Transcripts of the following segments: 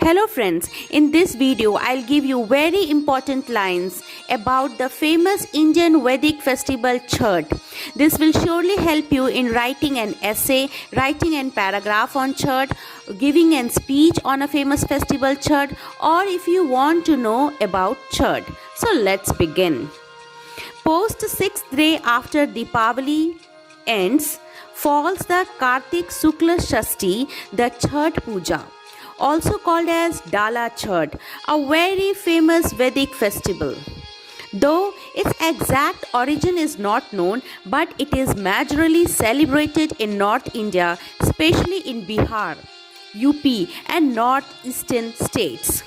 Hello friends, in this video I'll give you very important lines about the famous Indian Vedic festival Chhath. This will surely help you in writing an essay, writing a paragraph on Chhath, giving a speech on a famous festival Chhath, or if you want to know about Chhath. So let's begin. Post 6th day after Deepavali ends falls the Kartik Shukla Shashti, the Chhath Puja, also called as Dala Chhath, a very famous Vedic festival. Though its exact origin is not known, but it is majorly celebrated in North India, especially in Bihar, UP and northeastern states.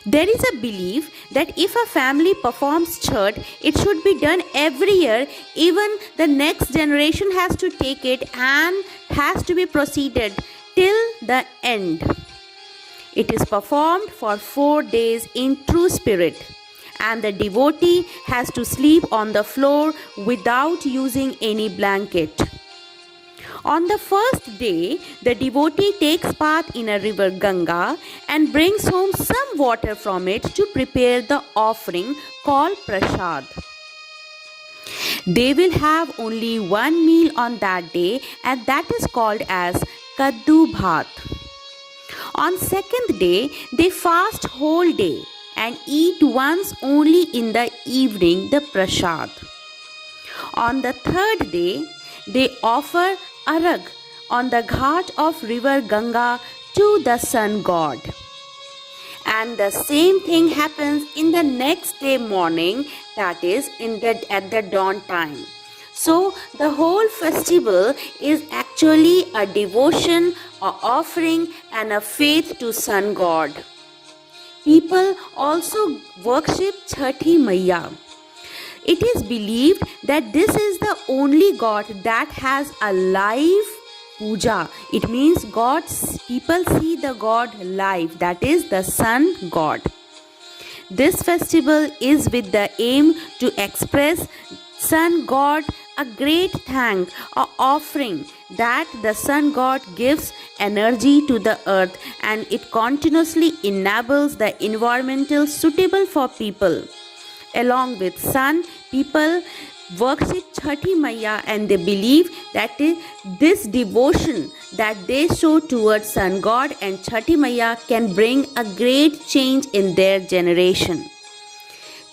There is a belief that if a family performs Chhath, it should be done every year, even the next generation has to take it and has to be proceeded till the end. It is performed for 4 days in true spirit, and the devotee has to sleep on the floor without using any blanket. On the first day, the devotee takes bath in a river Ganga and brings home some water from it to prepare the offering called prasad. They will have only one meal on that day, and that is called as Kaddu Bhat. On second day, they fast whole day and eat once only in the evening the prasad. On the third day, they offer arag on the ghat of river Ganga to the sun god. And the same thing happens in the next day morning, that is at the dawn time. So the whole festival is actually a devotion, a offering and a faith to sun god. People also worship Chhathi Maiya. It is believed that this is the only god that has a live puja. It means people see the god live, that is the sun god. This festival is with the aim to express sun god a great thank or offering that the sun god gives energy to the earth, and it continuously enables the environmental suitable for people. Along with sun, people worship Chhathi Maiya, and they believe that this devotion that they show towards sun god and Chhathi Maiya can bring a great change in their generation.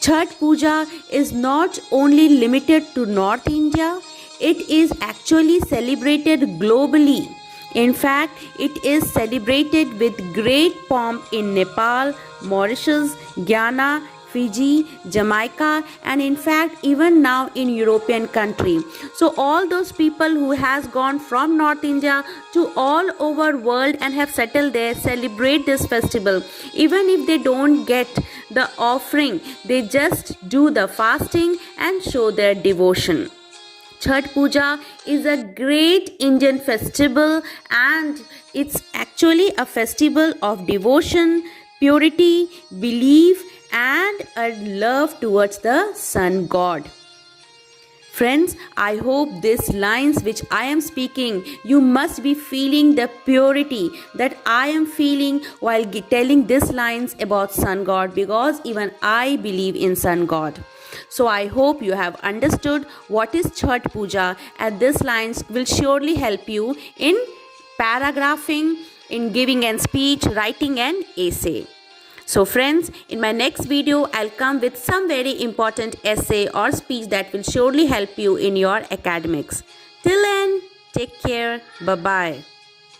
Chhath Puja is not only limited to North India, it is actually celebrated globally. In fact, it is celebrated with great pomp in Nepal, Mauritius, Guyana, Fiji, Jamaica, and in fact even now in European country. So all those people who has gone from North India to all over world and have settled there celebrate this festival. Even if they don't get the offering, they just do the fasting and show their devotion. Chhath Puja is a great Indian festival, and it's actually a festival of devotion, purity, belief and a love towards the sun god. Friends, I hope these lines which I am speaking, you must be feeling the purity that I am feeling while telling these lines about sun god, because even I believe in sun god. So I hope you have understood what is Chhath Puja, and these lines will surely help you in paragraphing, in giving a speech, writing an essay. So friends, in my next video, I'll come with some very important essay or speech that will surely help you in your academics. Till then, take care. Bye-bye.